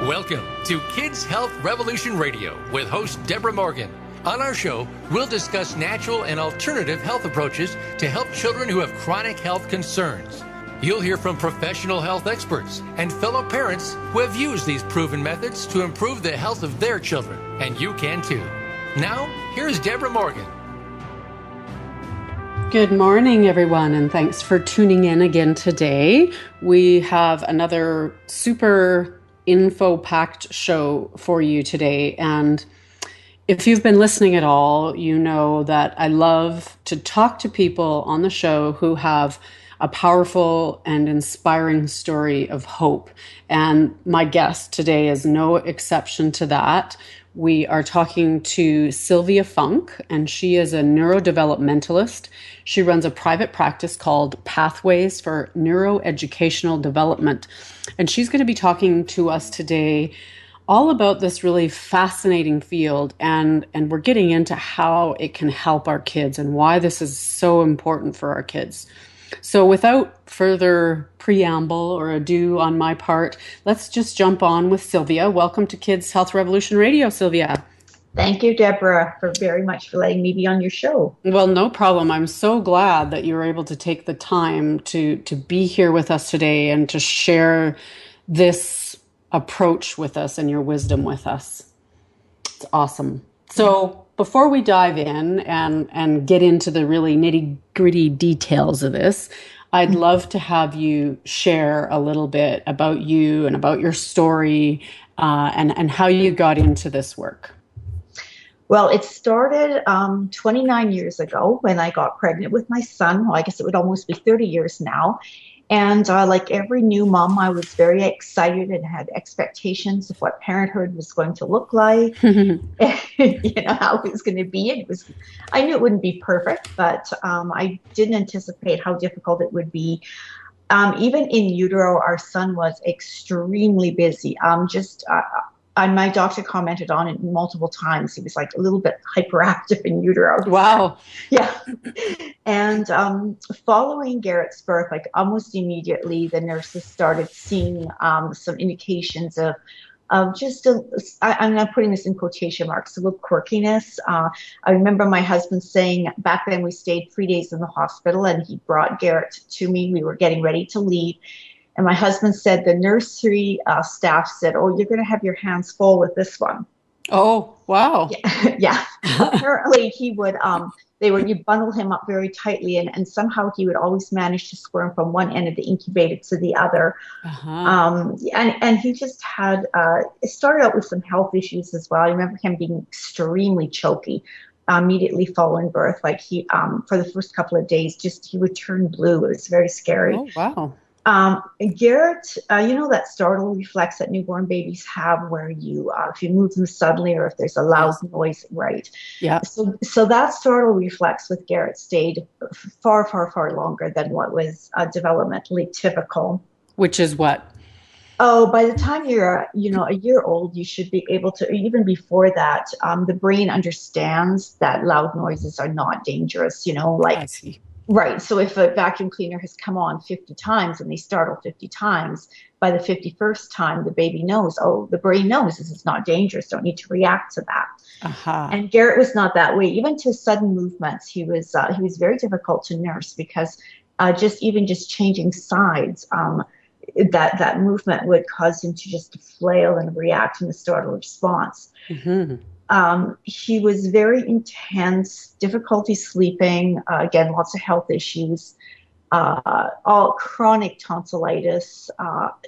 Welcome to Kids Health Revolution Radio with host Deborah Morgan. On our show, we'll discuss natural and alternative health approaches to help children who have chronic health concerns. You'll hear from professional health experts and fellow parents who have used these proven methods to improve the health of their children, and you can too. Now, here's Deborah Morgan. Good morning, everyone, and thanks for tuning in again today. We have another super info-packed show for you today, and if you've been listening at all, you know that I love to talk to people on the show who have a powerful and inspiring story of hope, and my guest today is no exception to that. We are talking to Sylvia Funk, and she is a neurodevelopmentalist. She runs a private practice called Pathways for Neuroeducational Development. And she's going to be talking to us today all about this really fascinating field. And we're getting into how it can help our kids and why this is so important for our kids. So without further preamble or ado on my part, let's just jump on with Sylvia. Welcome to Kids Health Revolution Radio, Sylvia. Thank you, Deborah, for very much for letting me be on your show. Well, no problem. I'm so glad that you were able to take the time to be here with us today and to share this approach with us and your wisdom with us. It's awesome. So before we dive in and get into the really nitty-gritty details of this, I'd love to have you share a little bit about you and about your story and how you got into this work. Well, it started 29 years ago when I got pregnant with my son. Well, I guess it would almost be 30 years now. And like every new mom, I was very excited and had expectations of what parenthood was going to look like, how it was going to be. I knew it wouldn't be perfect, but I didn't anticipate how difficult it would be. Even in utero, our son was extremely busy. My doctor commented on it multiple times. He was like a little bit hyperactive in utero. Wow. Yeah. And following Garrett's birth, like almost immediately, the nurses started seeing some indications of just, I'm not putting this in quotation marks, a little quirkiness. I remember my husband saying, back then we stayed 3 days in the hospital and he brought Garrett to me. We were getting ready to leave. And my husband said, the nursery staff said, oh, you're going to have your hands full with this one. Oh, wow. Yeah. Apparently he would, you'd bundle him up very tightly and somehow he would always manage to squirm from one end of the incubator to the other. Uh-huh. And he just had, it started out with some health issues as well. I remember him being extremely choky immediately following birth. Like he, for the first couple of days, he would turn blue. It was very scary. Oh, wow. Garrett, that startle reflex that newborn babies have where you, if you move them suddenly or if there's a loud noise, right? Yeah. So that startle reflex with Garrett stayed far, far, far longer than what was developmentally typical. Which is what? Oh, by the time you're, a year old, you should be able to, even before that, the brain understands that loud noises are not dangerous, I see. Right. So if a vacuum cleaner has come on 50 times and they startle 50 times, by the 51st time, the baby knows, the brain knows this is not dangerous. Don't need to react to that. Uh-huh. And Garrett was not that way. Even to sudden movements, he was very difficult to nurse because just changing sides, that movement would cause him to just flail and react in a startle response. Mm-hmm. He was very intense, difficulty sleeping, again, lots of health issues, all chronic tonsillitis,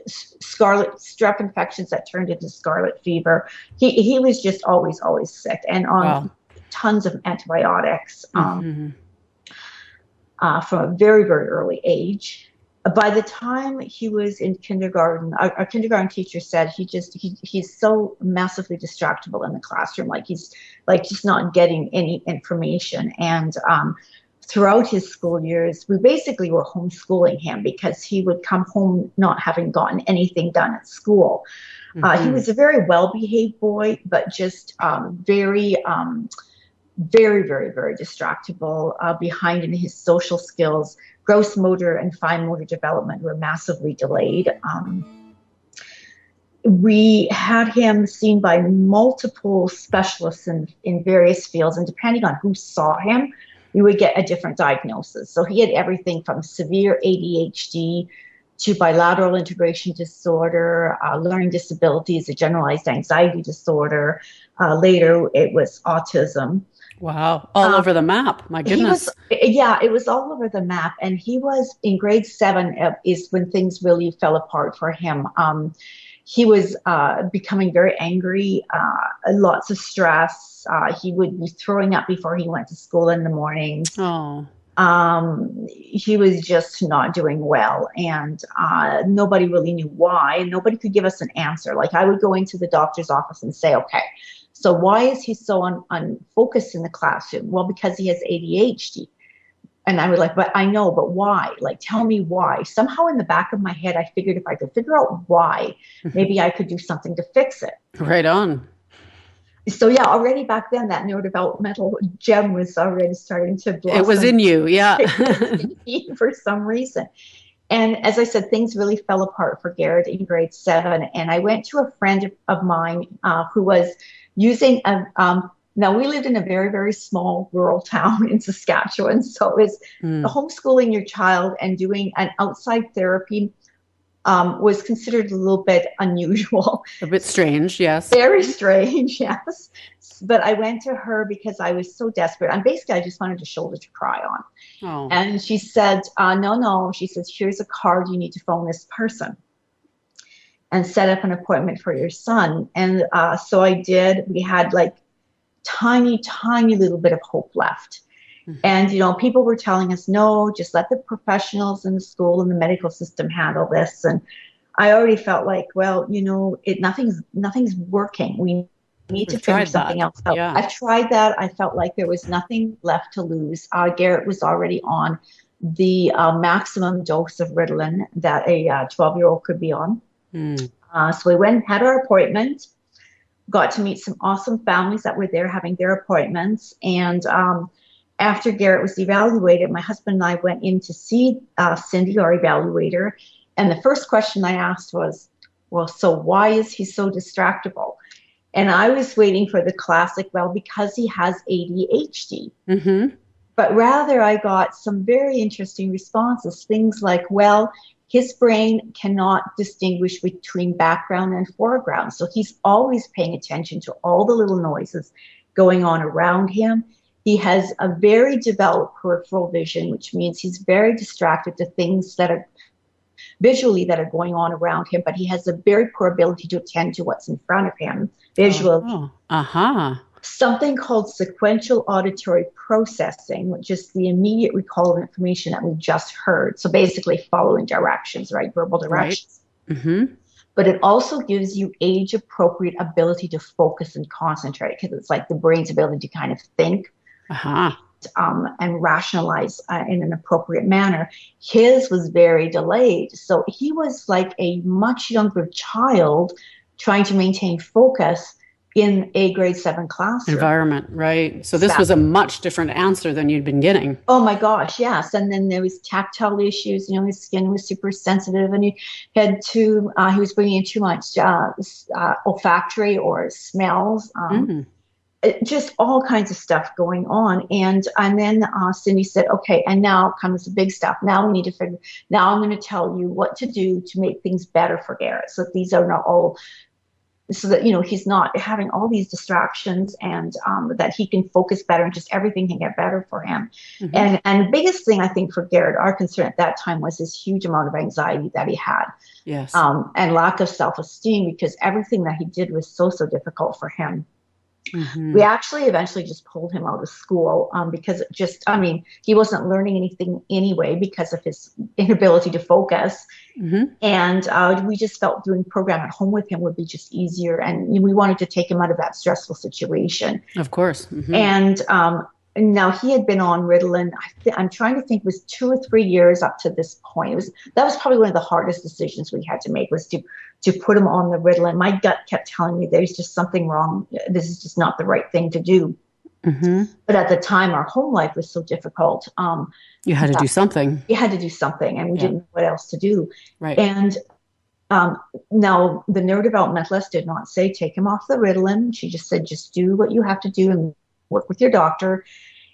strep infections that turned into scarlet fever. He was just always sick and on tons of antibiotics from a very, very early age. By the time he was in kindergarten, our kindergarten teacher said he's so massively distractible in the classroom, like he's like just not getting any information. And throughout his school years, we basically were homeschooling him because he would come home not having gotten anything done at school. Mm-hmm. He was a very well-behaved boy, but just very, very, very distractible, behind in his social skills. Gross motor and fine motor development were massively delayed. we had him seen by multiple specialists in various fields, and depending on who saw him, we would get a different diagnosis. So he had everything from severe ADHD to bilateral integration disorder, learning disabilities, a generalized anxiety disorder. Later, it was autism. Wow. All over the map. My goodness. It was all over the map. And he was in grade 7 is when things really fell apart for him. He was becoming very angry, lots of stress. He would be throwing up before he went to school in the mornings. Oh. He was just not doing well, and nobody really knew why. Nobody could give us an answer. Like, I would go into the doctor's office and say, okay, so why is he so unfocused in the classroom? Well, because he has ADHD. And I would like, but I know, but why? Like, tell me why. Somehow in the back of my head, I figured if I could figure out why, maybe I could do something to fix it. Right on. So yeah, already back then, that neurodevelopmental gem was already starting to blossom. It was in you, yeah. For some reason. And as I said, things really fell apart for Garrett in grade 7. And I went to a friend of mine who was using now we lived in a very, very small rural town in Saskatchewan. So it was homeschooling your child and doing an outside therapy was considered a little bit unusual. A bit strange, yes. Very strange, yes. But I went to her because I was so desperate. And basically, I just wanted a shoulder to cry on. Oh. And she said, no. She says, here's a card. You need to phone this person and set up an appointment for your son. And so I did. We had like tiny little bit of hope left. And, people were telling us, no, just let the professionals in the school and the medical system handle this. And I already felt like, well, nothing's working. We need to figure something else out. Yeah. I've tried that. I felt like there was nothing left to lose. Garrett was already on the maximum dose of Ritalin that a 12-year-old could be on. So we went and had our appointment, got to meet some awesome families that were there having their appointments. And after Garrett was evaluated, my husband and I went in to see Cindy, our evaluator. And the first question I asked was, well, so why is he so distractible? And I was waiting for the classic, well, because he has ADHD. Mm-hmm. But rather, I got some very interesting responses. Things like, well, his brain cannot distinguish between background and foreground. So he's always paying attention to all the little noises going on around him. He has a very developed peripheral vision, which means he's very distracted to things that are visually that are going on around him, but he has a very poor ability to attend to what's in front of him visually. Something called sequential auditory processing, which is the immediate recall of information that we just heard. So basically following directions, right? Verbal directions. Right. Mm-hmm. But it also gives you age-appropriate ability to focus and concentrate, because it's like the brain's ability to kind of think and rationalize in an appropriate manner. His was very delayed. So he was like a much younger child trying to maintain focus in a grade 7 classroom. Environment, right. So this was a much different answer than you'd been getting. Oh my gosh, yes. And then there was tactile issues. His skin was super sensitive, and he was bringing in too much olfactory or smells. Just all kinds of stuff going on. And then Cindy said, okay, and now comes the big stuff. Now we need to now I'm going to tell you what to do to make things better for Garrett. So these are not all, so that, he's not having all these distractions, and that he can focus better and just everything can get better for him. Mm-hmm. And the biggest thing I think for Garrett, our concern at that time, was this huge amount of anxiety that he had. Yes. And lack of self-esteem, because everything that he did was so difficult for him. Mm-hmm. We actually eventually just pulled him out of school because he wasn't learning anything anyway because of his inability to focus. Mm-hmm. And we just felt doing program at home with him would be just easier. And we wanted to take him out of that stressful situation. Of course. Mm-hmm. And now he had been on Ritalin. I'm trying to think, it was 2 or 3 years up to this point. That was probably one of the hardest decisions we had to make, was to put him on the Ritalin. My gut kept telling me there's just something wrong. This is just not the right thing to do. Mm-hmm. But at the time, our home life was so difficult. You had to do something. You had to do something, and we didn't know what else to do. Right. And Now, the neurodevelopmentalist did not say take him off the Ritalin. She just said, just do what you have to do and work with your doctor.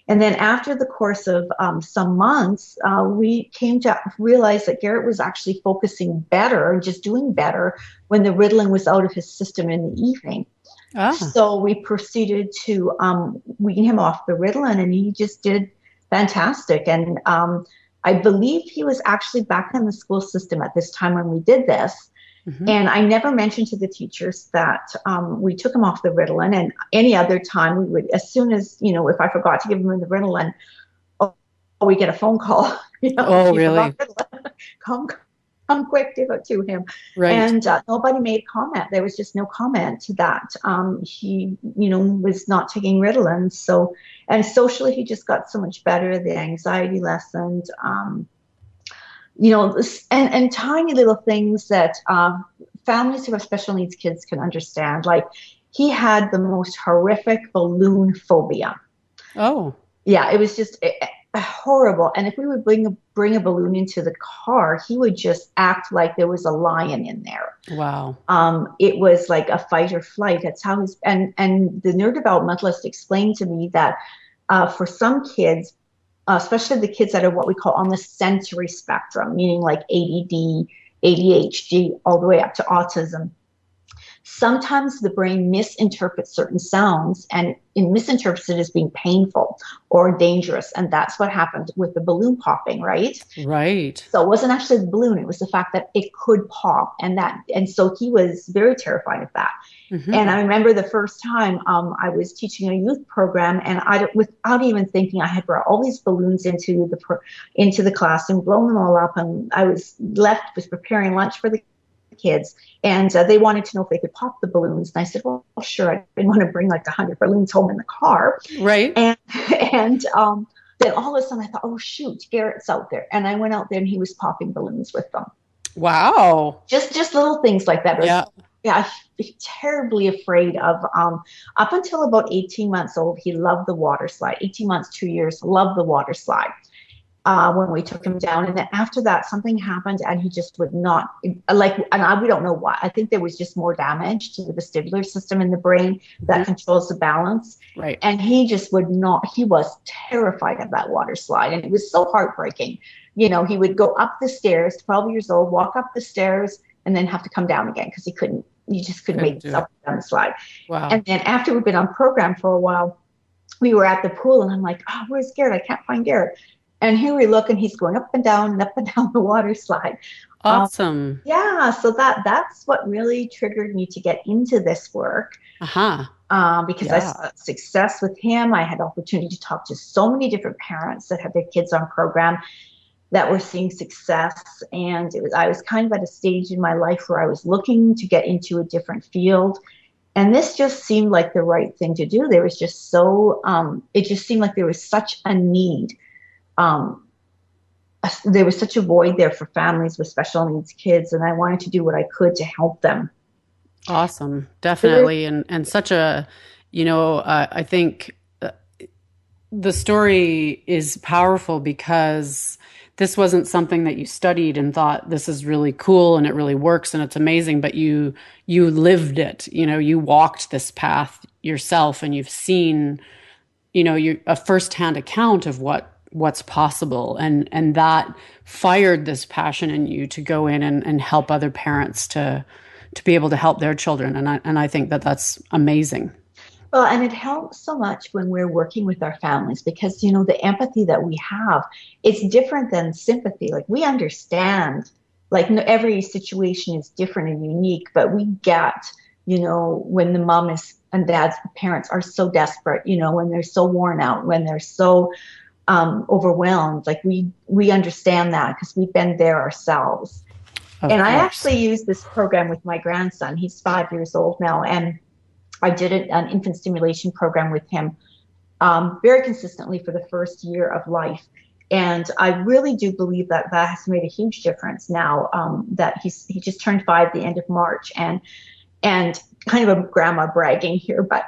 And then after the course of some months, we came to realize that Garrett was actually focusing better and just doing better when the Ritalin was out of his system in the evening. So we proceeded to wean him off the Ritalin, and he just did fantastic. And I believe he was actually back in the school system at this time when we did this. Mm-hmm. And I never mentioned to the teachers that we took him off the Ritalin, and any other time we would, as soon as, if I forgot to give him the Ritalin, we get a phone call. Oh, really? Come quick, give it to him. Right. And nobody made a comment. There was just no comment to that. He, was not taking Ritalin. So, and socially, he just got so much better. The anxiety lessened. And tiny little things that families who have special needs kids can understand. Like, he had the most horrific balloon phobia. Oh. Yeah, it was just horrible. And if we would bring a balloon into the car, he would just act like there was a lion in there. Wow. It was like a fight or flight. That's how and the neurodevelopmentalist explained to me that for some kids, especially the kids that are what we call on the sensory spectrum, meaning like ADD, ADHD, all the way up to autism, sometimes the brain misinterprets certain sounds and it misinterprets it as being painful or dangerous. And that's what happened with the balloon popping, right? Right. So it wasn't actually the balloon. It was the fact that it could pop. And so he was very terrified of that. Mm-hmm. And I remember the first time I was teaching a youth program, and without even thinking, I had brought all these balloons into the class and blown them all up. And I was preparing lunch for the kids, and they wanted to know if they could pop the balloons. And I said, well, sure. I didn't want to bring like 100 balloons home in the car. Right. And then all of a sudden I thought, oh, shoot, Garrett's out there. And I went out there and he was popping balloons with them. Wow. Just little things like that. Yeah. Yeah, I was terribly afraid of, up until about 18 months old, he loved the water slide. 18 months, 2 years, loved the water slide. When we took him down. And then after that, something happened and he just would not, we don't know why. I think there was just more damage to the vestibular system in the brain that controls the balance. Right. And he just would not, he was terrified of that water slide. And it was so heartbreaking. He would go up the stairs, 12 years old, walk up the stairs, and then have to come down again because he just couldn't make himself down the slide. Wow. And then after we'd been on program for a while, we were at the pool and I'm like, oh, where's Garrett? I can't find Garrett. And here we look, and he's going up and down the water slide. Awesome. So that's what really triggered me to get into this work. Because I saw success with him. I had the opportunity to talk to so many different parents that had their kids on program that were seeing success. And I was kind of at a stage in my life where I was looking to get into a different field. And this just seemed like the right thing to do. There was just it just seemed like there was such a need. There was such a void there for families with special needs kids, and I wanted to do what I could to help them. Awesome. Definitely. And such a, I think the story is powerful because this wasn't something that you studied and thought this is really cool and it really works and it's amazing, but you lived it, you walked this path yourself and you've seen, a firsthand account of what's possible. And that fired this passion in you to go in and help other parents to be able to help their children. And I think that's amazing. Well, and it helps so much when we're working with our families because, the empathy that we have, it's different than sympathy. Like we understand, like every situation is different and unique, but we get, when the mom and dad's parents are so desperate, when they're so worn out, when they're so overwhelmed, like we understand that because we've been there ourselves. I actually use this program with my grandson. He's 5 years old now, and I did an infant stimulation program with him very consistently for the first year of life. And I really do believe that has made a huge difference now that he just turned 5 at the end of March, and kind of a grandma bragging here, but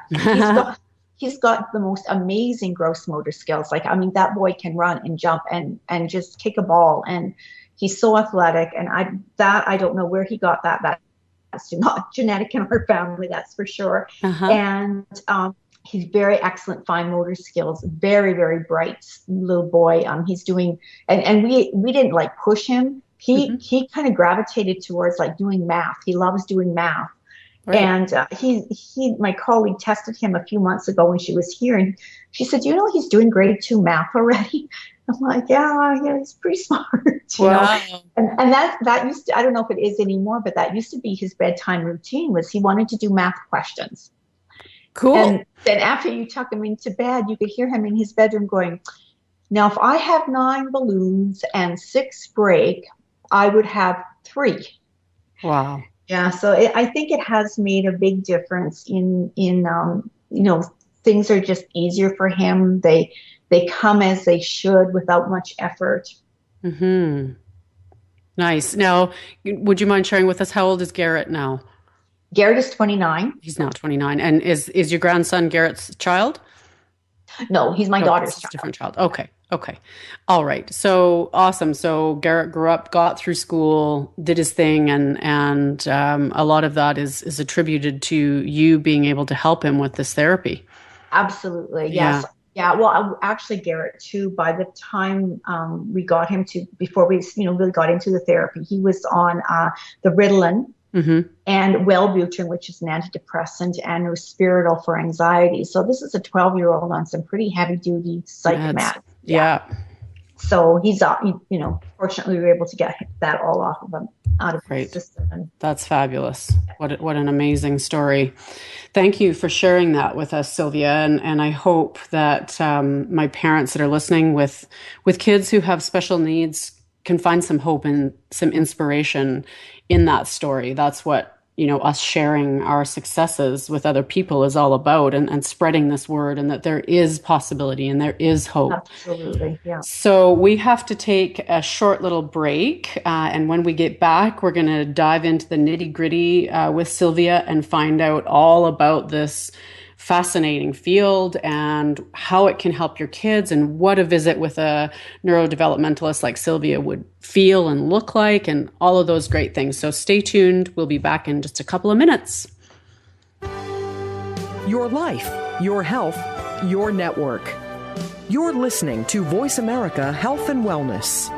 he's got the most amazing gross motor skills. Like, that boy can run and jump and just kick a ball. And He's so athletic, and I don't know where he got that. That's not genetic in our family, that's for sure. And he's very excellent fine motor skills, very, very bright little boy. He's doing, and we didn't like push him. He kind of gravitated towards like doing math. He loves doing math. Right. And my colleague tested him a few months ago when she was here, and she said, "You know, he's doing grade 2 math already." I'm like, yeah, he's pretty smart. You know? And that used to, I don't know if it is anymore, but that used to be his bedtime routine, was he wanted to do math questions. Cool. And then after you tuck him into bed, you could hear him in his bedroom going, "Now, if I have 9 balloons and 6 break, I would have 3. Wow. Yeah. So I think it has made a big difference in things are just easier for him. They come as they should without much effort. Nice. Now, would you mind sharing with us, how old is Garrett now? Garrett is 29. He's now 29. And is your grandson Garrett's child? No, he's my daughter's child. Different child. Okay. All right. So awesome. So Garrett grew up, got through school, did his thing, and a lot of that is attributed to you being able to help him with this therapy. Absolutely. Yes. Yeah. Well, actually, Garrett too, by the time we got him to, before we really got into the therapy, he was on the Ritalin and Wellbutrin, which is an antidepressant, and Risperdal for anxiety. So this is a 12-year-old on some pretty heavy-duty psych meds. Yeah. So he's, fortunately we were able to get that all off of him, out of his system. That's fabulous. What an amazing story. Thank you for sharing that with us, Sylvia. And I hope that my parents that are listening with kids who have special needs can find some hope and some inspiration in that story. That's what, us sharing our successes with other people is all about, and spreading this word, and that there is possibility and there is hope. Absolutely. Yeah. So we have to take a short little break. And when we get back, we're going to dive into the nitty gritty with Sylvia and find out all about this fascinating field and how it can help your kids, and what a visit with a neurodevelopmentalist like Sylvia would feel and look like, and all of those great things. So stay tuned. We'll be back in just a couple of minutes. Your life, your health, your network. You're listening to Voice America Health and Wellness.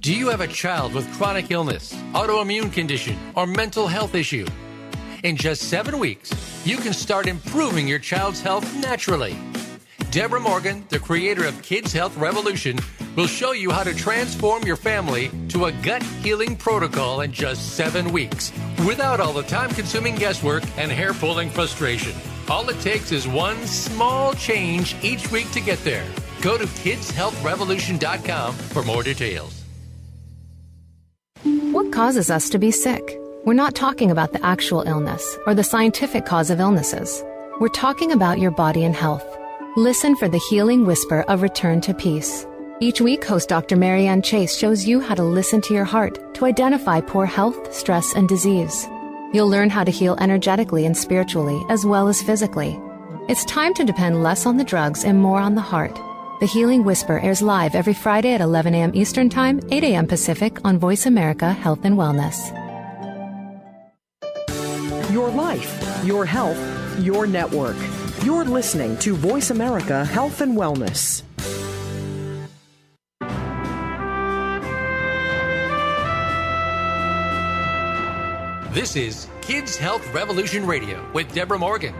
Do you have a child with chronic illness, autoimmune condition, or mental health issue? In just 7 weeks, you can start improving your child's health naturally. Deborah Morgan, the creator of Kids Health Revolution, will show you how to transform your family to a gut healing protocol in just 7 weeks, without all the time-consuming guesswork and hair-pulling frustration. All it takes is one small change each week to get there. Go to kidshealthrevolution.com for more details. What causes us to be sick? We're not talking about the actual illness or the scientific cause of illnesses. We're talking about your body and health. Listen for the healing whisper of return to peace. Each week, host Dr. Marianne Chase shows you how to listen to your heart to identify poor health, stress, and disease. You'll learn how to heal energetically and spiritually, as well as physically. It's time to depend less on the drugs and more on the heart. The Healing Whisper airs live every Friday at 11 a.m. Eastern Time, 8 a.m. Pacific on Voice America Health and Wellness. Your life, your health, your network. You're listening to Voice America Health and Wellness. This is Kids Health Revolution Radio with Deborah Morgan.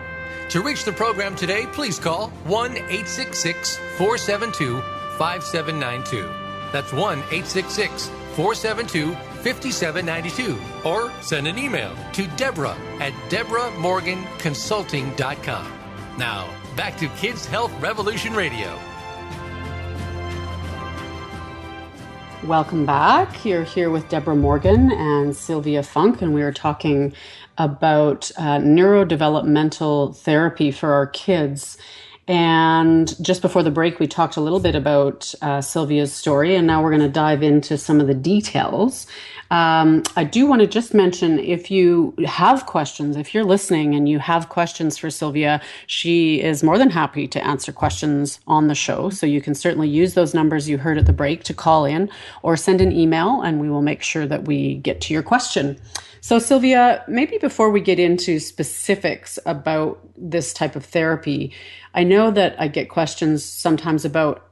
To reach the program today, please call 1-866-472-5792. That's 1-866-472-5792. Or send an email to Deborah@DeborahMorganConsulting.com. Now, back to Kids Health Revolution Radio. Welcome back. You're here with Deborah Morgan and Sylvia Funk, and we are talking about neurodevelopmental therapy for our kids. And just before the break, we talked a little bit about Sylvia's story, and now we're going to dive into some of the details. I do want to just mention, if you have questions, if you're listening and you have questions for Sylvia, she is more than happy to answer questions on the show. So you can certainly use those numbers you heard at the break to call in or send an email, and we will make sure that we get to your question. So Sylvia, maybe before we get into specifics about this type of therapy, I know that I get questions sometimes about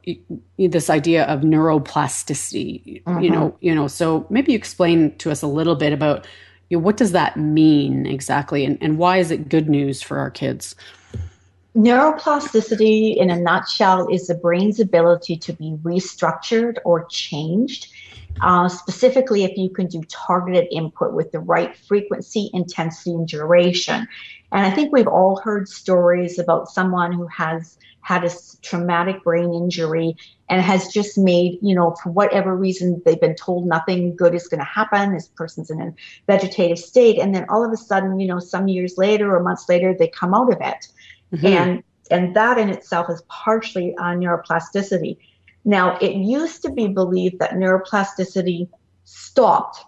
this idea of neuroplasticity. Mm-hmm. So maybe you explain to us a little bit about what does that mean exactly, and why is it good news for our kids? Neuroplasticity, in a nutshell, is the brain's ability to be restructured or changed. Specifically, if you can do targeted input with the right frequency, intensity, and duration. And I think we've all heard stories about someone who has had a traumatic brain injury and has just made, for whatever reason, they've been told nothing good is going to happen. This person's in a vegetative state. And then all of a sudden, some years later or months later, they come out of it. Mm-hmm. And that in itself is partially neuroplasticity. Now, it used to be believed that neuroplasticity stopped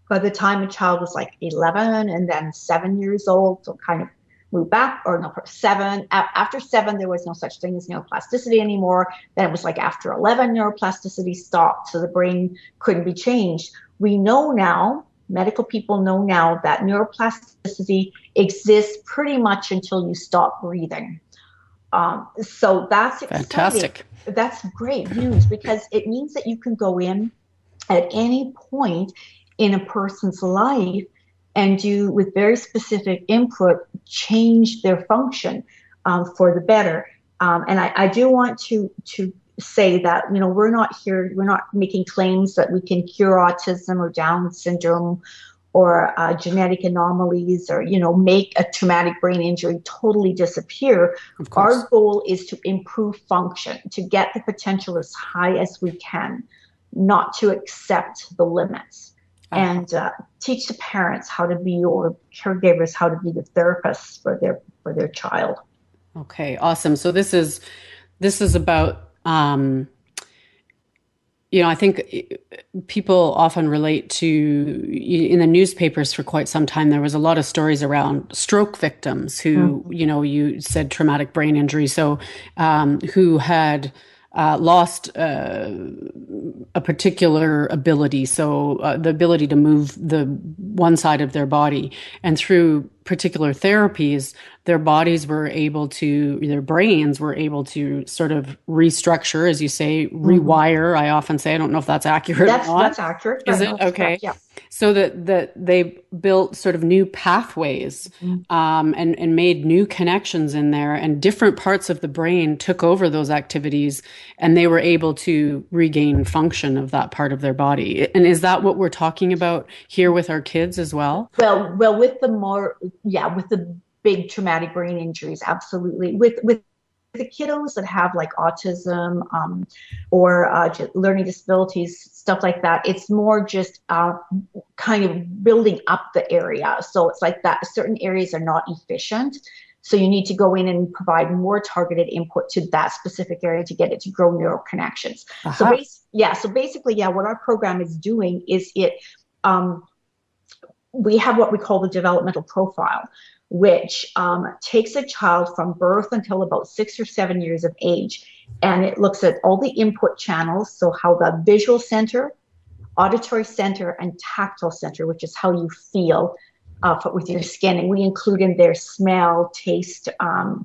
by the time a child was like 11 and then 7 years old, so kind of moved back, or no, 7. After 7, there was no such thing as neuroplasticity anymore. Then it was like after 11, neuroplasticity stopped, so the brain couldn't be changed. We know now, medical people know now, that neuroplasticity exists pretty much until you stop breathing. So that's exciting. Fantastic. That's great news, because it means that you can go in at any point in a person's life and do, with very specific input, change their function for the better. And I do want to say that, we're not making claims that we can cure autism or Down syndrome or genetic anomalies, or, make a traumatic brain injury totally disappear. Our goal is to improve function, to get the potential as high as we can, not to accept the limits, and teach the parents how to be, or caregivers how to be, the therapists for their child. Okay, awesome. So this is about, I think people often relate to, in the newspapers for quite some time, there was a lot of stories around stroke victims who, mm-hmm. You said traumatic brain injury. So, who had lost a particular ability. So the ability to move the one side of their body, and through particular therapies, their brains were able to sort of restructure, as you say, rewire. I often say, I don't know if that's accurate. That's accurate. Is it? Okay. Correct, yeah. So that they built sort of new pathways, and made new connections in there, and different parts of the brain took over those activities, and they were able to regain function of that part of their body. And is that what we're talking about here with our kids as well? Well, with the big traumatic brain injuries, absolutely. With the kiddos that have like autism or learning disabilities, stuff like that, it's more just kind of building up the area. So it's like that certain areas are not efficient. So you need to go in and provide more targeted input to that specific area to get it to grow neural connections. Uh-huh. So basically, what our program is doing is we have what we call the developmental profile, which takes a child from birth until about 6 or 7 years of age. And it looks at all the input channels. So how the visual center, auditory center, and tactile center, which is how you feel with your skin. And we include in there smell, taste,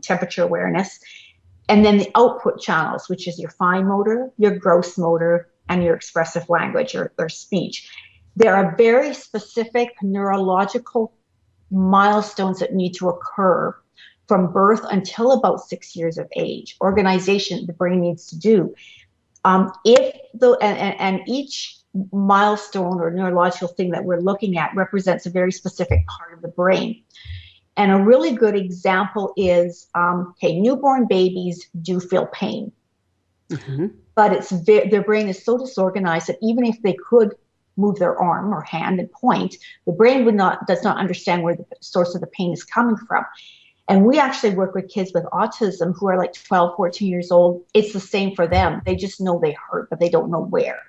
temperature awareness. And then the output channels, which is your fine motor, your gross motor, and your expressive language or speech. There are very specific neurological milestones that need to occur from birth until about 6 years of age. Organization the brain needs to do. And each milestone or neurological thing that we're looking at represents a very specific part of the brain. And a really good example is, newborn babies do feel pain, mm-hmm. but their brain is so disorganized that even if they could move their arm or hand and point, the brain does not understand where the source of the pain is coming from. And we actually work with kids with autism who are like 12, 14 years old. It's the same for them. They just know they hurt, but they don't know where.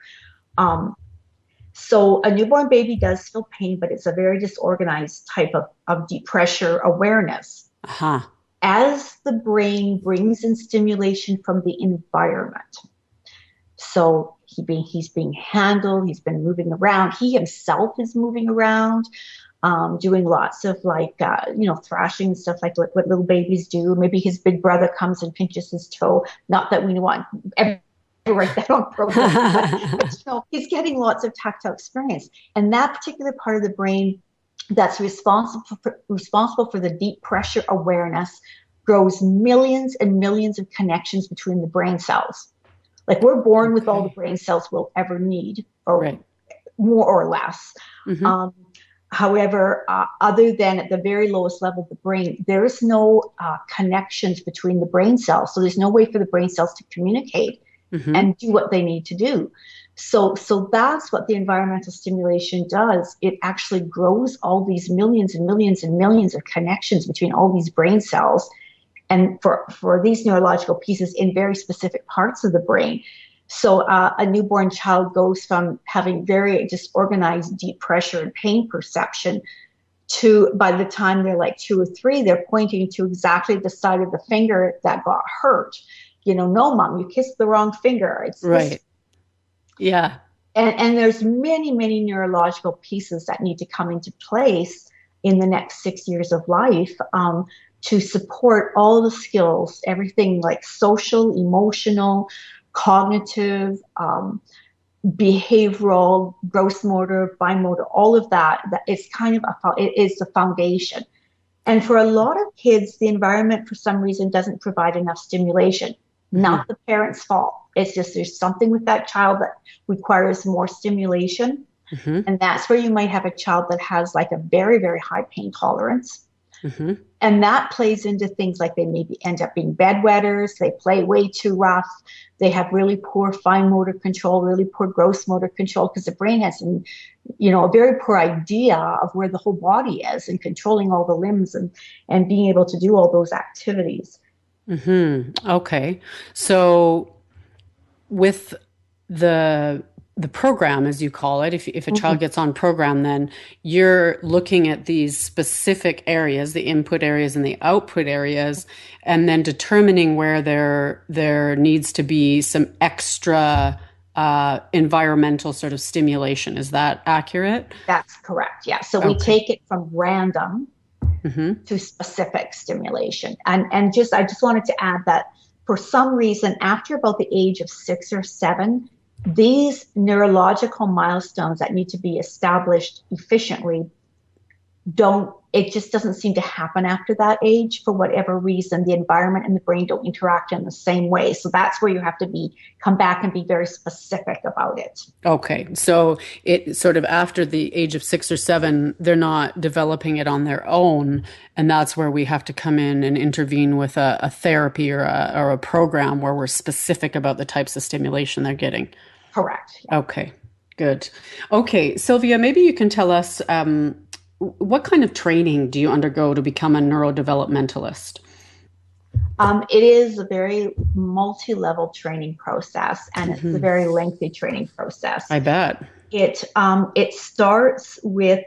So a newborn baby does feel pain, but it's a very disorganized type of deep pressure awareness. Uh-huh. As the brain brings in stimulation from the environment. So he's being handled, he's been moving around, he himself is moving around, doing lots of like, thrashing and stuff like what little babies do. Maybe his big brother comes and pinches his toe. Not that we want to write that on program, but he's getting lots of tactile experience. And that particular part of the brain that's responsible for the deep pressure awareness grows millions and millions of connections between the brain cells. Like we're born with all the brain cells we'll ever need, or more or less. Mm-hmm. However, other than at the very lowest level of the brain, there is no connections between the brain cells. So there's no way for the brain cells to communicate and do what they need to do. So that's what the environmental stimulation does. It actually grows all these millions and millions and millions of connections between all these brain cells, and for these neurological pieces in very specific parts of the brain. So a newborn child goes from having very disorganized deep pressure and pain perception to, by the time they're like 2 or 3, they're pointing to exactly the side of the finger that got hurt. No, Mom, you kissed the wrong finger. It's right. This. Yeah. And there's many, many neurological pieces that need to come into place in the next 6 years of life to support all the skills, everything like social, emotional, cognitive, behavioral, gross motor, bimotor, all of that is kind of it is the foundation. And for a lot of kids, the environment for some reason doesn't provide enough stimulation. Not the parent's fault. It's just there's something with that child that requires more stimulation. And that's where you might have a child that has like a very, very high pain tolerance. And that plays into things like they maybe end up being bedwetters, they play way too rough, they have really poor fine motor control, really poor gross motor control, because the brain has a very poor idea of where the whole body is and controlling all the limbs and being able to do all those activities. Okay. So with the program, as you call it, if a child gets on program, then you're looking at these specific areas, the input areas and the output areas, and then determining where there needs to be some extra environmental sort of stimulation. Is that accurate? That's correct. Yeah. So we take it from random to specific stimulation. And I just wanted to add that for some reason, after about the age of 6 or 7, these neurological milestones that need to be established efficiently it just doesn't seem to happen after that age for whatever reason. The environment and the brain don't interact in the same way. So that's where you have to come back and be very specific about it. Okay. So it sort of after the age of 6 or 7, they're not developing it on their own. And that's where we have to come in and intervene with a therapy or a program where we're specific about the types of stimulation they're getting. Correct. Yeah. Okay, good. Okay, Sylvia, maybe you can tell us what kind of training do you undergo to become a neurodevelopmentalist? It is a very multi-level training process, and it's a very lengthy training process. I bet. It starts with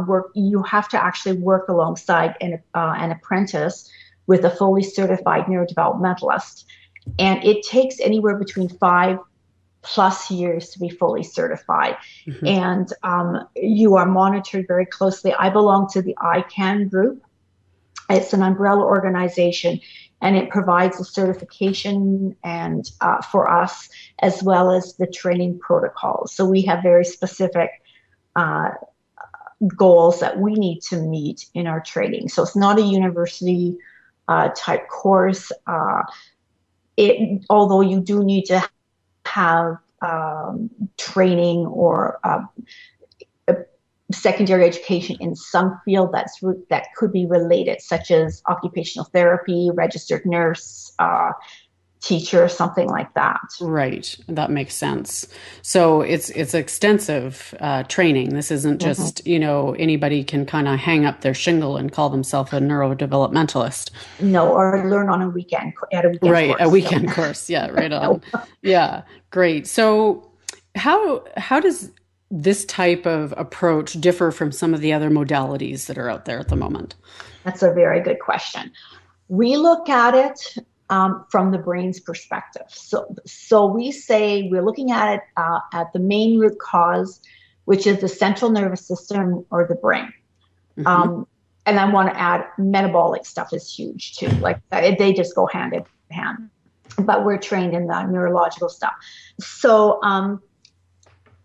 work. You have to actually work alongside an apprentice with a fully certified neurodevelopmentalist, and it takes anywhere between 5+ years to be fully certified. And you are monitored very closely. I belong to the ICANN group. It's an umbrella organization, and it provides a certification and for us, as well as the training protocols. So we have very specific goals that we need to meet in our training. So it's not a university type course. Although you do need to have training or secondary education in some field that could be related, such as occupational therapy, registered nurse, teacher or something like that. Right. That makes sense. So it's extensive training. This isn't just, anybody can kind of hang up their shingle and call themselves a neurodevelopmentalist. No, or learn on a weekend right, course. A weekend course. Yeah, right on. No. Yeah, great. So how does this type of approach differ from some of the other modalities that are out there at the moment? That's a very good question. We look at it from the brain's perspective. So we say we're looking at it at the main root cause, which is the central nervous system or the brain. And I want to add metabolic stuff is huge too. Like they just go hand in hand. But we're trained in the neurological stuff. So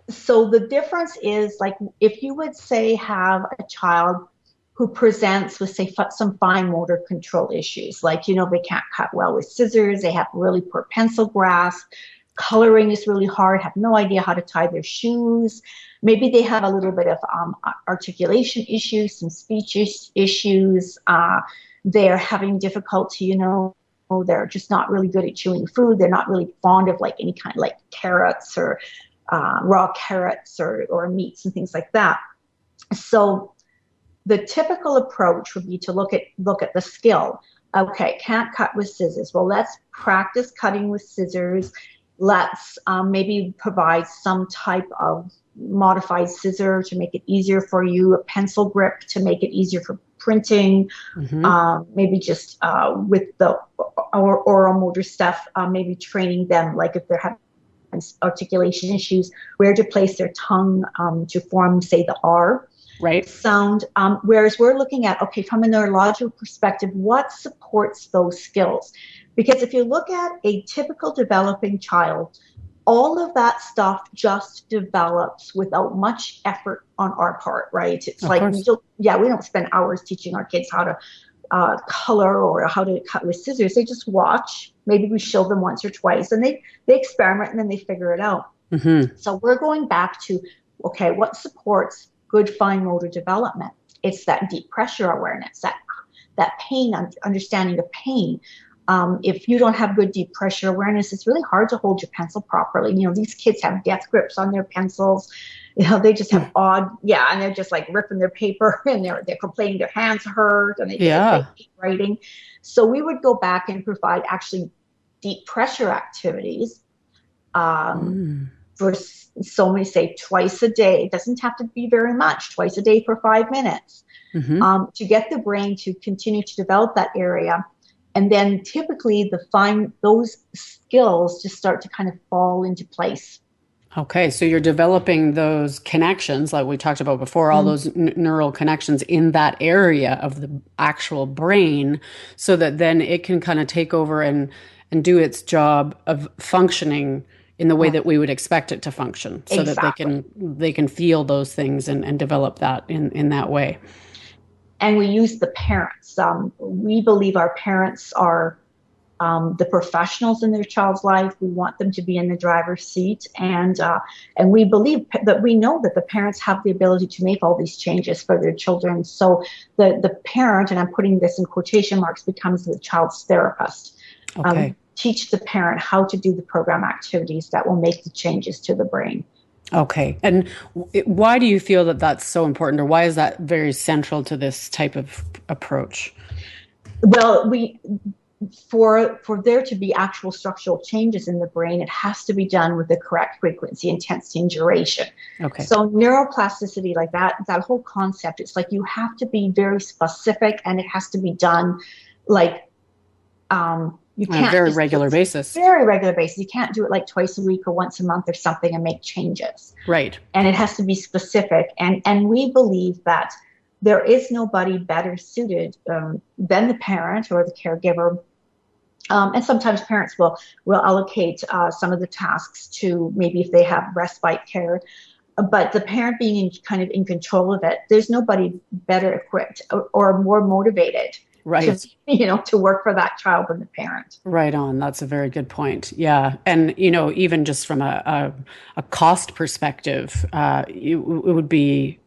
the difference is, like, if you would say have a child who presents with, say, some fine motor control issues, like, they can't cut well with scissors, they have really poor pencil grasp, coloring is really hard, have no idea how to tie their shoes. Maybe they have a little bit of articulation issues, some speech issues. They're having difficulty, they're just not really good at chewing food. They're not really fond of like any kind of like carrots or raw carrots or meats and things like that. So the typical approach would be to look at the skill. Okay, can't cut with scissors. Well, let's practice cutting with scissors. Let's maybe provide some type of modified scissor to make it easier for you, a pencil grip to make it easier for printing, maybe just with the oral motor stuff, maybe training them, like if they're having articulation issues, where to place their tongue to form, say, the R. Right. Sound. Whereas we're looking at, okay, from a neurological perspective, what supports those skills? Because if you look at a typical developing child, all of that stuff just develops without much effort on our part, right? It's like, we don't spend hours teaching our kids how to color or how to cut with scissors. They just watch. Maybe we show them once or twice, and they experiment, and then they figure it out. So we're going back to, okay, what supports good fine motor development? It's that deep pressure awareness, that pain, understanding of pain. If you don't have good deep pressure awareness, it's really hard to hold your pencil properly. These kids have death grips on their pencils. They just have and they're just like ripping their paper, and they're complaining their hands hurt, and they keep writing. So we would go back and provide actually deep pressure activities for, so many, say, twice a day. It doesn't have to be very much, twice a day for 5 minutes, to get the brain to continue to develop that area. And then typically those skills just start to kind of fall into place. Okay, so you're developing those connections, like we talked about before, all those neural connections in that area of the actual brain, so that then it can kind of take over and do its job of functioning in the way that we would expect it to function, so that they can feel those things and develop that in that way. And we use the parents. We believe our parents are the professionals in their child's life. We want them to be in the driver's seat, and we believe that we know that the parents have the ability to make all these changes for their children. So the parent, and I'm putting this in quotation marks, becomes the child's therapist. Okay. Teach the parent how to do the program activities that will make the changes to the brain. Okay. And why do you feel that that's so important, or why is that very central to this type of approach? Well, for there to be actual structural changes in the brain, it has to be done with the correct frequency, intensity, and duration. Okay. So neuroplasticity, like that whole concept, it's like you have to be very specific, and it has to be done like you can't on a very regular basis. Very regular basis. You can't do it like twice a week or once a month or something and make changes. Right. And it has to be specific. And we believe that there is nobody better suited than the parent or the caregiver. And sometimes parents will allocate some of the tasks to, maybe if they have respite care. But the parent being kind of in control of it, there's nobody better equipped or more motivated, right, to work for that child than the parent. Right on. That's a very good point. Yeah. And, even just from a cost perspective, it would be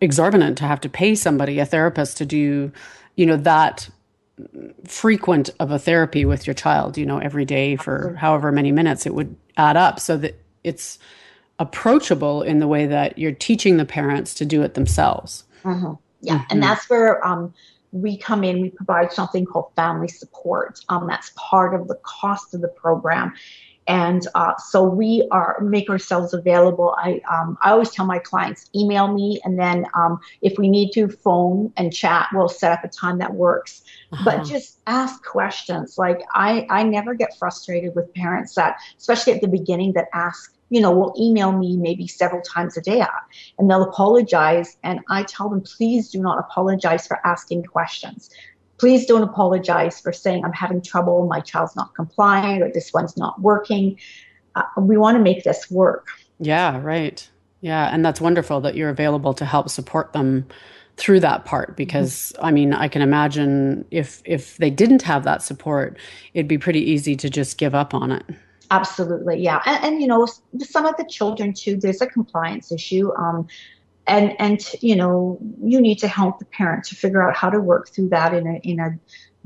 exorbitant to have to pay somebody, a therapist, to do, frequent of a therapy with your child, every day for however many minutes, it would add up, so that it's approachable in the way that you're teaching the parents to do it themselves. Mm-hmm. Yeah. And that's where we come in. We provide something called family support. That's part of the cost of the program. And so we make ourselves available. I always tell my clients, email me, and then if we need to phone and chat, we'll set up a time that works. But just ask questions. Like I never get frustrated with parents that, especially at the beginning, that ask, will email me maybe several times a day, and they'll apologize. And I tell them, please do not apologize for asking questions. Please don't apologize for saying, I'm having trouble, my child's not complying, or this one's not working. We want to make this work. Yeah, right. Yeah, and that's wonderful that you're available to help support them through that part, because, I mean, I can imagine if they didn't have that support, it'd be pretty easy to just give up on it. Absolutely, yeah. And some of the children, too, there's a compliance issue. And you need to help the parent to figure out how to work through that in a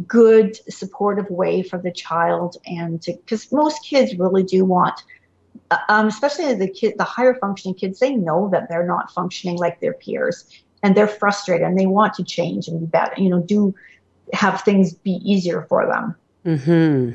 good, supportive way for the child, because most kids really do want, especially the higher functioning kids, they know that they're not functioning like their peers, and they're frustrated, and they want to change and be better. Do have things be easier for them. Mm-hmm.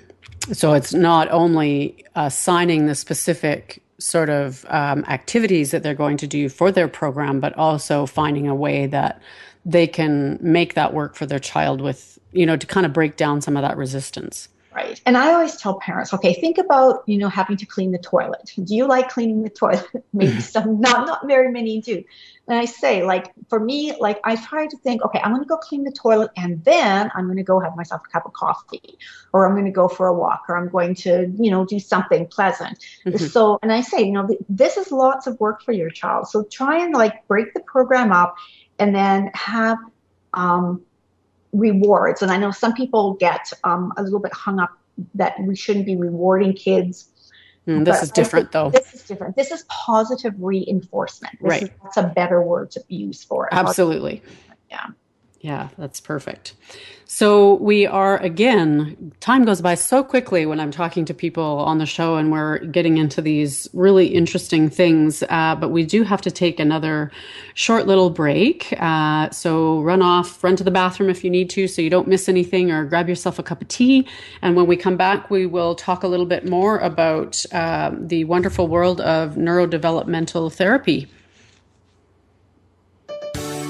So it's not only assigning the specific sort of activities that they're going to do for their program, but also finding a way that they can make that work for their child with, to kind of break down some of that resistance. Right. And I always tell parents, okay, think about, having to clean the toilet. Do you like cleaning the toilet? Maybe some, not very many do. And I say, for me, I try to think, okay, I'm going to go clean the toilet, and then I'm going to go have myself a cup of coffee, or I'm going to go for a walk, or I'm going to, do something pleasant. Mm-hmm. So, and I say, this is lots of work for your child. So try and break the program up, and then have, rewards. And I know some people get a little bit hung up that we shouldn't be rewarding kids. This is different, though. This is different. This is positive reinforcement. That's a better word to use for it. Absolutely. Yeah. Yeah, that's perfect. So we are, again, time goes by so quickly when I'm talking to people on the show and we're getting into these really interesting things, but we do have to take another short little break. So run to the bathroom if you need to, so you don't miss anything, or grab yourself a cup of tea. And when we come back, we will talk a little bit more about the wonderful world of neurodevelopmental therapy.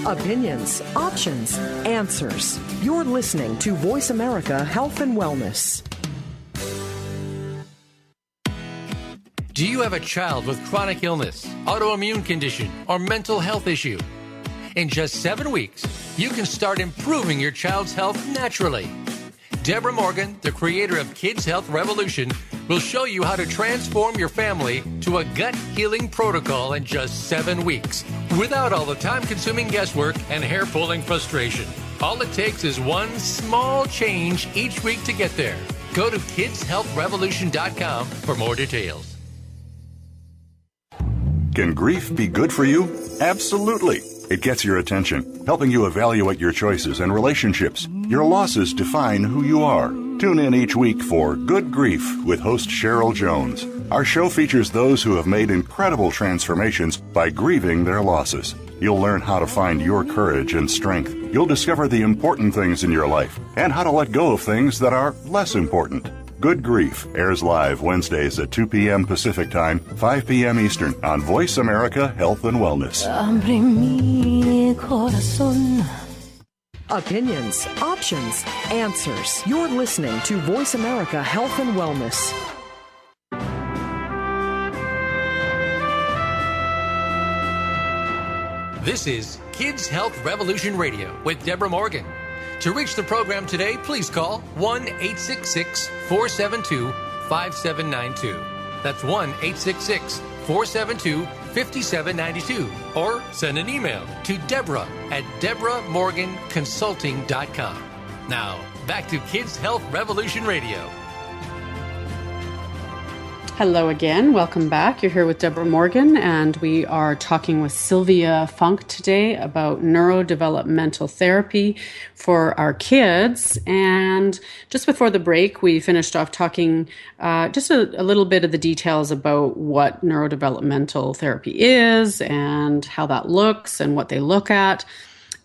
Opinions, options, answers. You're listening to Voice America Health and Wellness. Do you have a child with chronic illness, autoimmune condition, or mental health issue? In just 7 weeks, you can start improving your child's health naturally. Deborah Morgan, the creator of Kids Health Revolution, will show you how to transform your family to a gut healing protocol in just 7 weeks, without all the time-consuming guesswork and hair-pulling frustration. All it takes is one small change each week to get there. Go to kidshealthrevolution.com for more details. Can grief be good for you? Absolutely. It gets your attention, helping you evaluate your choices and relationships. Your losses define who you are. Tune in each week for Good Grief with host Cheryl Jones. Our show features those who have made incredible transformations by grieving their losses. You'll learn how to find your courage and strength. You'll discover the important things in your life and how to let go of things that are less important. Good Grief airs live Wednesdays at 2 p.m. Pacific Time, 5 p.m. Eastern on Voice America Health and Wellness. Opinions, options, answers. You're listening to Voice America Health and Wellness. This is Kids Health Revolution Radio with Deborah Morgan. To reach the program today, please call 1-866-472-5792. That's 1-866-472-5792. Or send an email to Deborah@DeborahMorganConsulting.com. Now, back to Kids Health Revolution Radio. Hello again. Welcome back. You're here with Deborah Morgan, and we are talking with Sylvia Funk today about neurodevelopmental therapy for our kids. And just before the break, we finished off talking just a little bit of the details about what neurodevelopmental therapy is and how that looks and what they look at.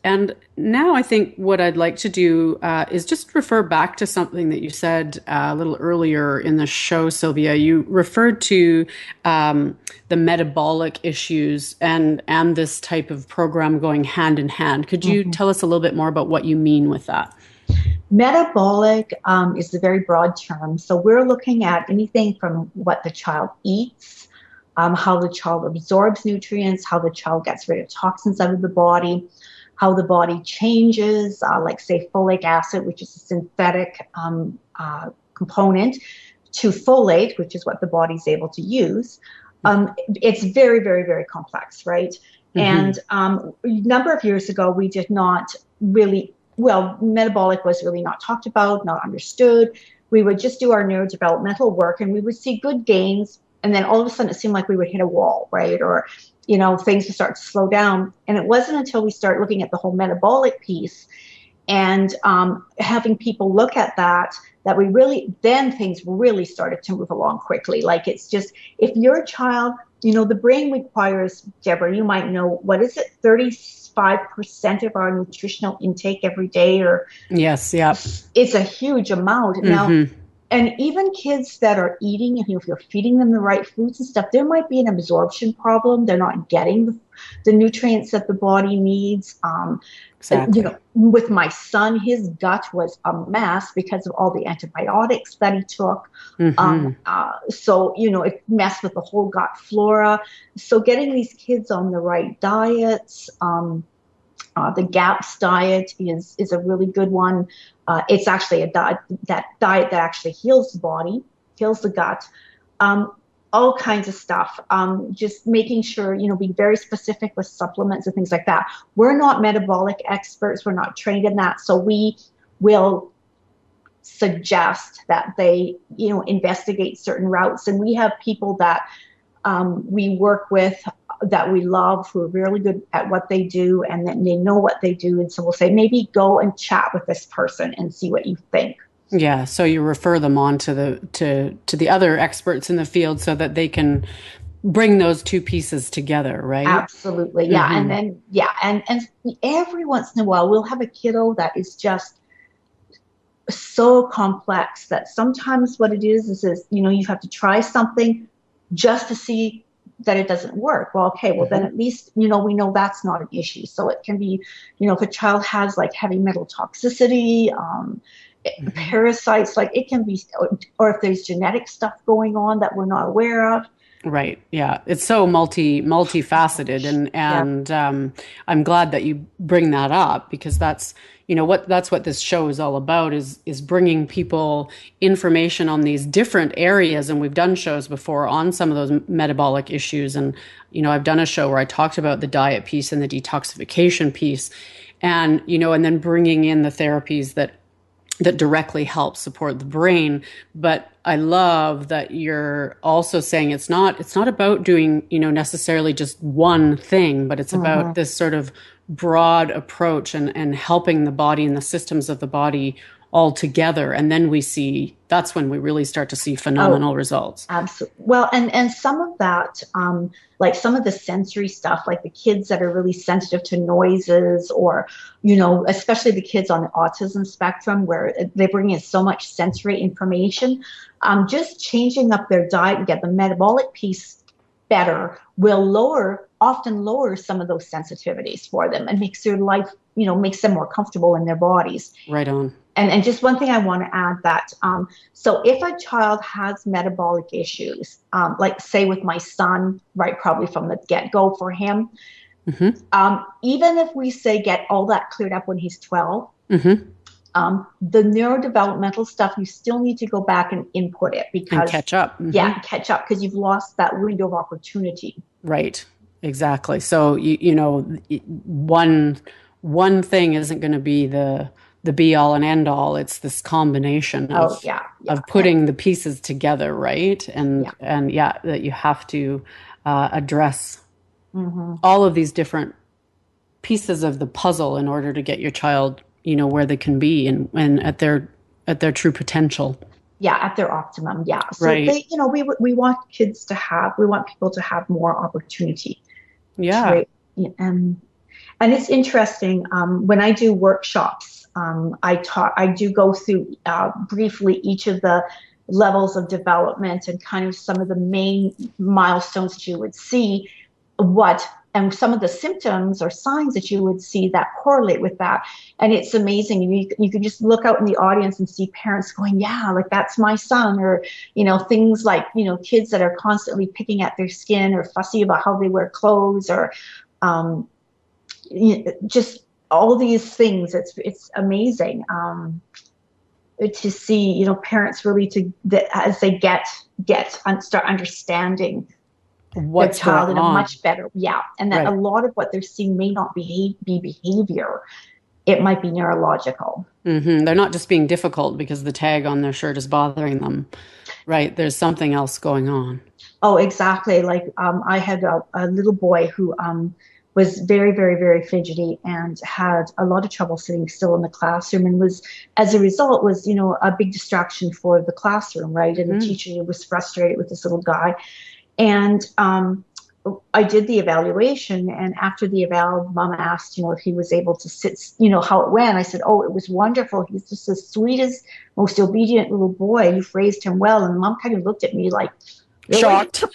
And now I think what I'd like to do is just refer back to something that you said a little earlier in the show, Sylvia. You referred to the metabolic issues and this type of program going hand in hand. Could you tell us a little bit more about what you mean with that? Metabolic is a very broad term. So we're looking at anything from what the child eats, how the child absorbs nutrients, how the child gets rid of toxins out of the body, how the body changes, like say folic acid, which is a synthetic component, to folate, which is what the body's able to use. It's very, very, very complex, right? And a number of years ago, we did not really, metabolic was really not talked about, not understood. We would just do our neurodevelopmental work and we would see good gains. And then all of a sudden it seemed like we would hit a wall, right? Or things would start to slow down. And it wasn't until we start looking at the whole metabolic piece and having people look at that we really, then things really started to move along quickly. Like it's just, if you're a child, the brain requires, Deborah, you might know, what is it, 35% of our nutritional intake every day? Or yes, yeah. It's a huge amount. Now, and even kids that are eating, if you're feeding them the right foods and stuff, there might be an absorption problem. They're not getting the nutrients that the body needs. Exactly. With my son, his gut was a mess because of all the antibiotics that he took. So, it messed with the whole gut flora. So getting these kids on the right diets, the GAPS diet is a really good one. It's actually a diet that actually heals the body, heals the gut, all kinds of stuff. Just making sure, be very specific with supplements and things like that. We're not metabolic experts. We're not trained in that. So we will suggest that they, investigate certain routes. And we have people that we work with that we love, who are really good at what they do, and then they know what they do. And so we'll say, maybe go and chat with this person and see what you think. Yeah. So you refer them on to the other experts in the field so that they can bring those two pieces together, right? Absolutely. Yeah. And then, and every once in a while we'll have a kiddo that is just so complex that sometimes what it is you have to try something just to see that it doesn't work. Well, okay, then at least, we know that's not an issue. So it can be, if a child has like heavy metal toxicity, parasites, like it can be, or if there's genetic stuff going on that we're not aware of. Right. Yeah. It's so multifaceted and I'm glad that you bring that up, because that's what this show is all about is bringing people information on these different areas. And we've done shows before on some of those metabolic issues. And, I've done a show where I talked about the diet piece and the detoxification piece and, and then bringing in the therapies that directly help support the brain. But I love that you're also saying it's not about doing, necessarily just one thing, but it's about this sort of broad approach and helping the body and the systems of the body all together. And then that's when we really start to see phenomenal results. Absolutely. Well, and some of that, like some of the sensory stuff, like the kids that are really sensitive to noises, or, especially the kids on the autism spectrum where they bring in so much sensory information, just changing up their diet and get the metabolic piece better will often lower some of those sensitivities for them and makes their life, makes them more comfortable in their bodies. Right on. And just one thing I want to add that, so if a child has metabolic issues, like say with my son, right, probably from the get-go for him, even if we say get all that cleared up when he's 12, the neurodevelopmental stuff, you still need to go back and input it because and catch up. Yeah, catch up because you've lost that window of opportunity. Right. Exactly. So one thing isn't going to be the the be all and end all. It's this combination of putting the pieces together, right? And that you have to address all of these different pieces of the puzzle in order to get your child, where they can be and at their true potential. Yeah, at their optimum. Yeah. So right. We want people to have more opportunity. Yeah. And it's interesting, when I do workshops, I do go through briefly each of the levels of development and kind of some of the main milestones that you would see, and some of the symptoms or signs that you would see that correlate with that. And it's amazing. You can just look out in the audience and see parents going, yeah, like that's my son, or, things like, kids that are constantly picking at their skin or fussy about how they wear clothes, or just all these things. It's amazing to see, parents really as they start understanding what's their child in a on. much better, and that a lot of what they're seeing may not be behavior. It might be neurological. Mm-hmm. They're not just being difficult because the tag on their shirt is bothering them, right? There's something else going on. Oh, exactly. Like I had a little boy who was very, very, very fidgety and had a lot of trouble sitting still in the classroom, and as a result was a big distraction for the classroom, right? And the teacher was frustrated with this little guy. And I did the evaluation, and after the eval, Mom asked, if he was able to sit, how it went. I said, oh, it was wonderful. He's just the sweetest, most obedient little boy. You've raised him well. And Mom kind of looked at me like, really? Shocked.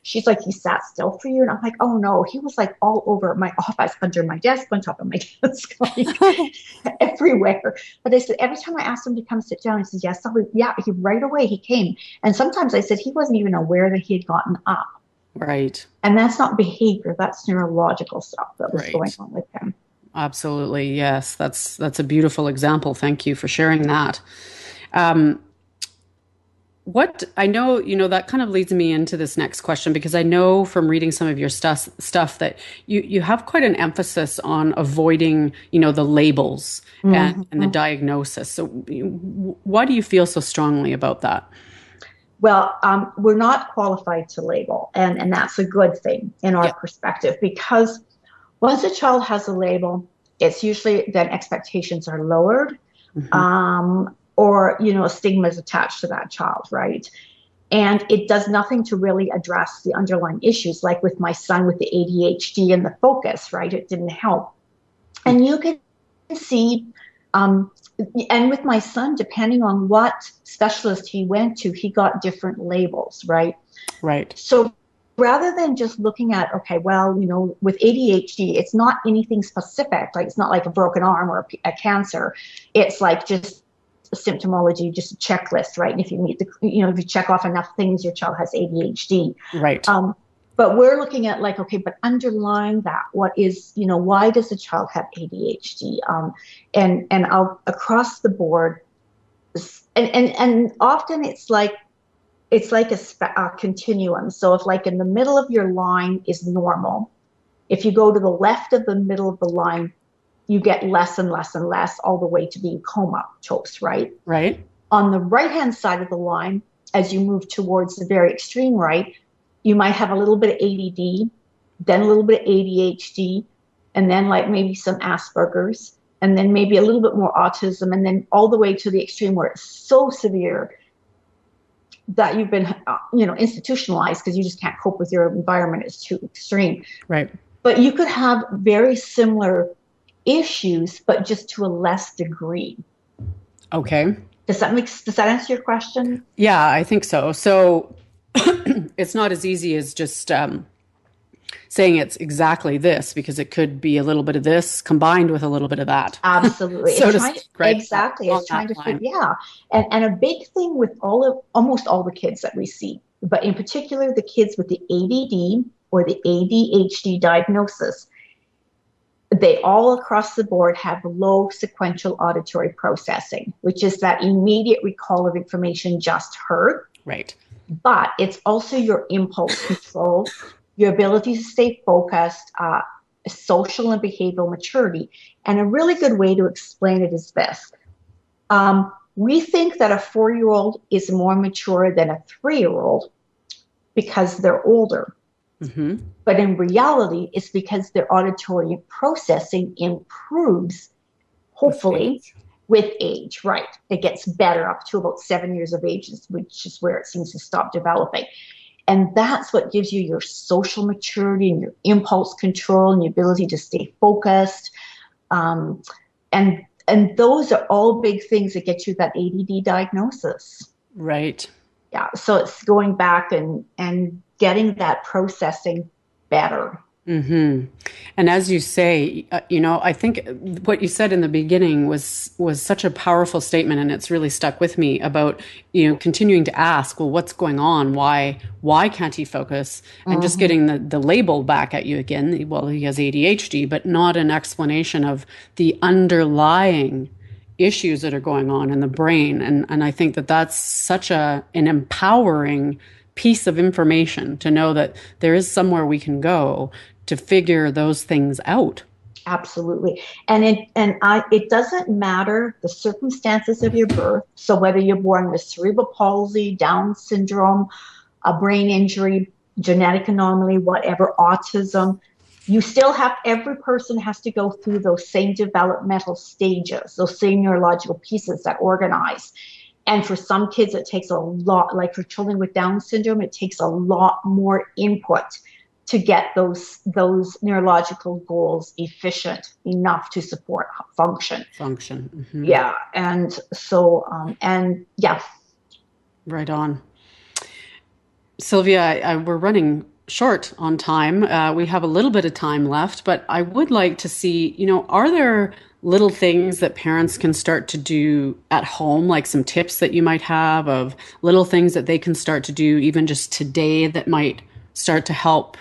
She's like, he sat still for you? And I'm like, oh no, he was like all over my office, under my desk, on top of my desk, like everywhere. But I said, every time I asked him to come sit down, he said, yes. He right away he came. And sometimes I said he wasn't even aware that he had gotten up. Right. And that's not behavior, that's neurological stuff that was going on with him. Absolutely. Yes. That's a beautiful example. Thank you for sharing that. What I know, that kind of leads me into this next question, because I know from reading some of your stuff that you have quite an emphasis on avoiding, the labels and the diagnosis. So why do you feel so strongly about that? Well, we're not qualified to label, and that's a good thing in our perspective, because once a child has a label, it's usually then expectations are lowered. Or, a stigma is attached to that child, right? And it does nothing to really address the underlying issues, like with my son with the ADHD and the focus, right? It didn't help. And you can see, and with my son, depending on what specialist he went to, he got different labels, right? Right. So rather than just looking at, okay, well, with ADHD, it's not anything specific, like it's not like a broken arm or a cancer. It's like just symptomology, just a checklist, right? And if you meet if you check off enough things, your child has ADHD. Right. But we're looking at like, okay, but underlying that, what is, why does the child have ADHD? And I'll across the board, and often it's like a continuum. So if like in the middle of your line is normal, if you go to the left of the middle of the line, you get less and less and less, all the way to being comatose, right? Right. On the right-hand side of the line, as you move towards the very extreme right, you might have a little bit of ADD, then a little bit of ADHD, and then like maybe some Asperger's, and then maybe a little bit more autism, and then all the way to the extreme where it's so severe that you've been, institutionalized because you just can't cope with your environment. It's too extreme. Right. But you could have very similar issues, but just to a less degree. Okay. Does that answer your question? Yeah, I think so. So it's not as easy as just saying it's exactly this, because it could be a little bit of this combined with a little bit of that. Absolutely. Exactly. It's trying to fit. Yeah. And a big thing with almost all the kids that we see, but in particular the kids with the ADD or the ADHD diagnosis, they all across the board have low sequential auditory processing, which is that immediate recall of information just heard. Right. But it's also your impulse control, your ability to stay focused, social and behavioral maturity. And a really good way to explain it is this. We think that a 4-year-old is more mature than a 3-year-old because they're older. Mm-hmm. But in reality, it's because their auditory processing improves, hopefully, with age, right? It gets better up to about 7 years of age, which is where it seems to stop developing. And that's what gives you your social maturity and your impulse control and your ability to stay focused. And those are all big things that get you that ADD diagnosis. Right. Yeah. So it's going back and getting that processing better. Mm-hmm. And as you say, I think what you said in the beginning was such a powerful statement, and it's really stuck with me about, continuing to ask, well, what's going on? Why can't he focus? And just getting the label back at you again. Well, he has ADHD, but not an explanation of the underlying issues that are going on in the brain. And I think that that's such an empowering piece of information to know that there is somewhere we can go to figure those things out. Absolutely. And it doesn't matter the circumstances of your birth. So whether you're born with cerebral palsy, Down syndrome, a brain injury, genetic anomaly, whatever, autism, every person has to go through those same developmental stages, those same neurological pieces that organize. And for some kids, it takes a lot, like for children with Down syndrome, it takes a lot more input to get those neurological goals efficient enough to support function. Mm-hmm. Yeah. And so, yeah. Right on. Sylvia, we're running short on time. We have a little bit of time left, but I would like to see, are there little things that parents can start to do at home, like some tips that you might have of little things that they can start to do even just today that might start to help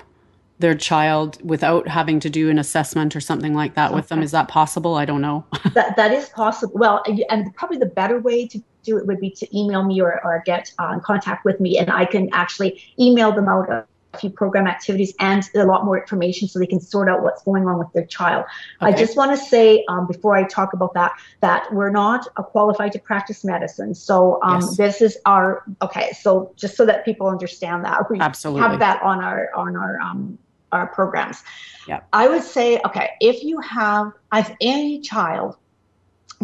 their child without having to do an assessment or something like that with them? Is that possible? I don't know. That is possible. Well, and probably the better way to do it would be to email me or get in contact with me, and I can actually email them out a few program activities and a lot more information so they can sort out what's going on with their child. Okay. I just want to say before I talk about that we're not qualified to practice medicine. So yes. This is so just so that people understand that, we Absolutely. Have that on our programs. Yeah. I would say, if you have any child,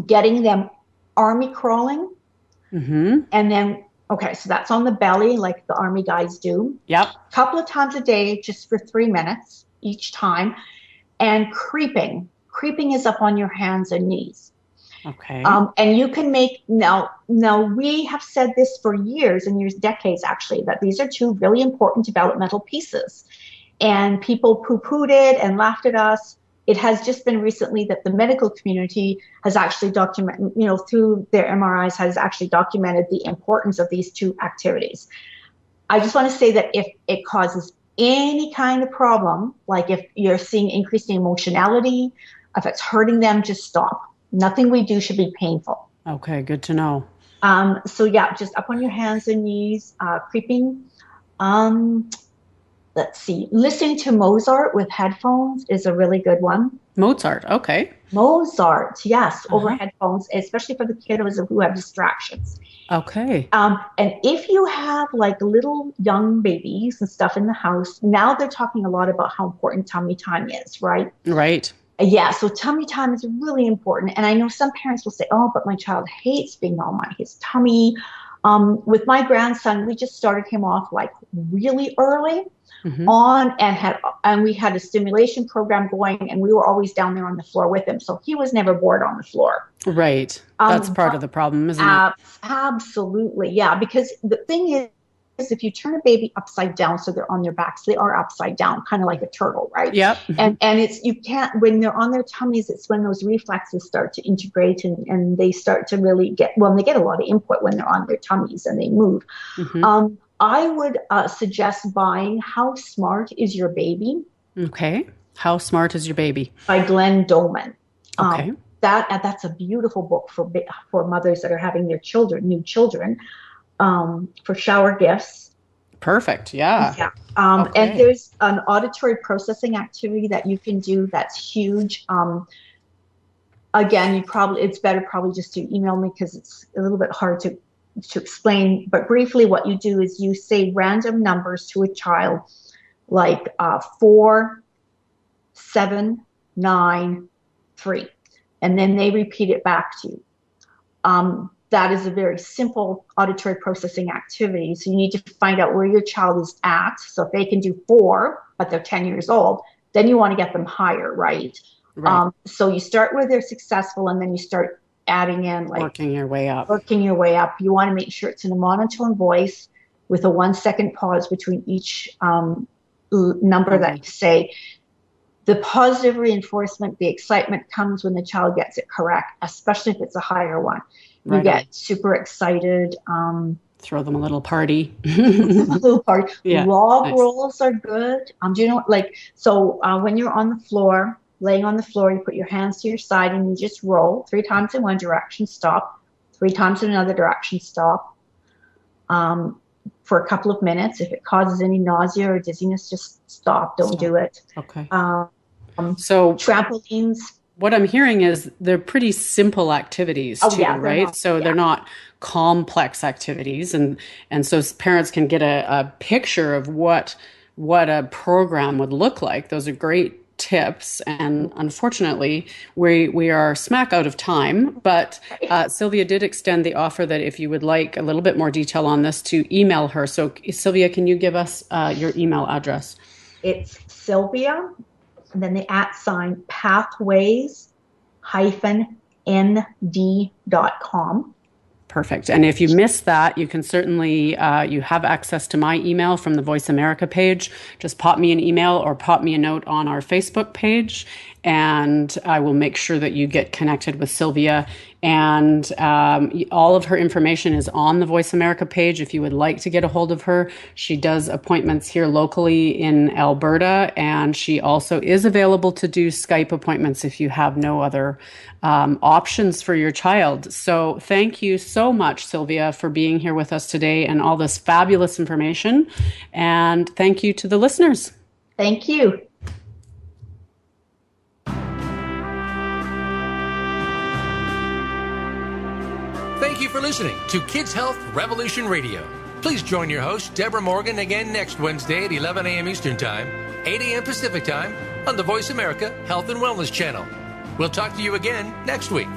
getting them army crawling, mm-hmm. and then so that's on the belly, like the army guys do. Yep. A couple of times a day, just for 3 minutes each time. And creeping. Creeping is up on your hands and knees. Okay. And you can make, now we have said this for years, decades actually, that these are two really important developmental pieces. And people poo-pooed it and laughed at us. It has just been recently that the medical community has actually documented, through their MRIs, has actually documented the importance of these two activities. I just want to say that if it causes any kind of problem, like if you're seeing increasing emotionality, if it's hurting them, just stop. Nothing we do should be painful. Okay, good to know. Just up on your hands and knees, creeping. Let's see. Listening to Mozart with headphones is a really good one. Mozart, okay. Mozart, yes, over headphones, especially for the kiddos who have distractions. Okay. And if you have like little young babies and stuff in the house, now they're talking a lot about how important tummy time is, right? Right. Yeah, so tummy time is really important. And I know some parents will say, oh, but my child hates being on his tummy. With my grandson, we just started him off like really early. Mm-hmm. And we had a stimulation program going, and we were always down there on the floor with him. So he was never bored on the floor. Right. That's part of the problem, isn't it? Absolutely. Yeah. Because the thing is, if you turn a baby upside down, so they're on their backs, they are upside down, kind of like a turtle, right? Yep. And you can't, when they're on their tummies, it's when those reflexes start to integrate and they start to really they get a lot of input when they're on their tummies and they move. Mm-hmm. I would suggest buying How Smart Is Your Baby? Okay. How Smart Is Your Baby? By Glenn Doman. Okay. That's a beautiful book for mothers that are having their new children, for shower gifts. Perfect. Yeah. Yeah. And there's an auditory processing activity that you can do that's huge. Again, it's better probably just to email me because it's a little bit hard to explain. But briefly, what you do is you say random numbers to a child, like 4, 7, 9, 3, and then they repeat it back to you. That is a very simple auditory processing activity. So you need to find out where your child is at. So if they can do 4, but they're 10 years old, then you want to get them higher, right? So you start where they're successful, and then you start adding in, like working your way up. You want to make sure it's in a monotone voice with a 1-second pause between each number that you say. The positive reinforcement, the excitement comes when the child gets it correct, especially if it's a higher one. You get super excited. Throw them a little party. Yeah. Log rolls are good. Do you know, when you're on the floor, laying on the floor, you put your hands to your side and you just roll 3 times in one direction, stop, 3 times in another direction, stop, for a couple of minutes. If it causes any nausea or dizziness, just stop. Don't do it. Okay. So trampolines. What I'm hearing is they're pretty simple activities too, right? They're not complex activities, and so parents can get a picture of what a program would look like. Those are great tips, and unfortunately we are smack out of time, but Sylvia did extend the offer that if you would like a little bit more detail on this, to email her. So Sylvia, can you give us your email address? It's Sylvia, and then the @ pathways-nd.com. Perfect. And if you missed that, you can certainly, you have access to my email from the Voice America page. Just pop me an email or pop me a note on our Facebook page, and I will make sure that you get connected with Sylvia. And all of her information is on the Voice America page if you would like to get a hold of her. She does appointments here locally in Alberta, and she also is available to do Skype appointments if you have no other options for your child. So thank you so much, Sylvia, for being here with us today and all this fabulous information. And thank you to the listeners. Thank you. Thank you for listening to Kids Health Revolution Radio. Please join your host, Deborah Morgan, again next Wednesday at 11 a.m. Eastern Time, 8 a.m. Pacific Time on the Voice America Health and Wellness Channel. We'll talk to you again next week.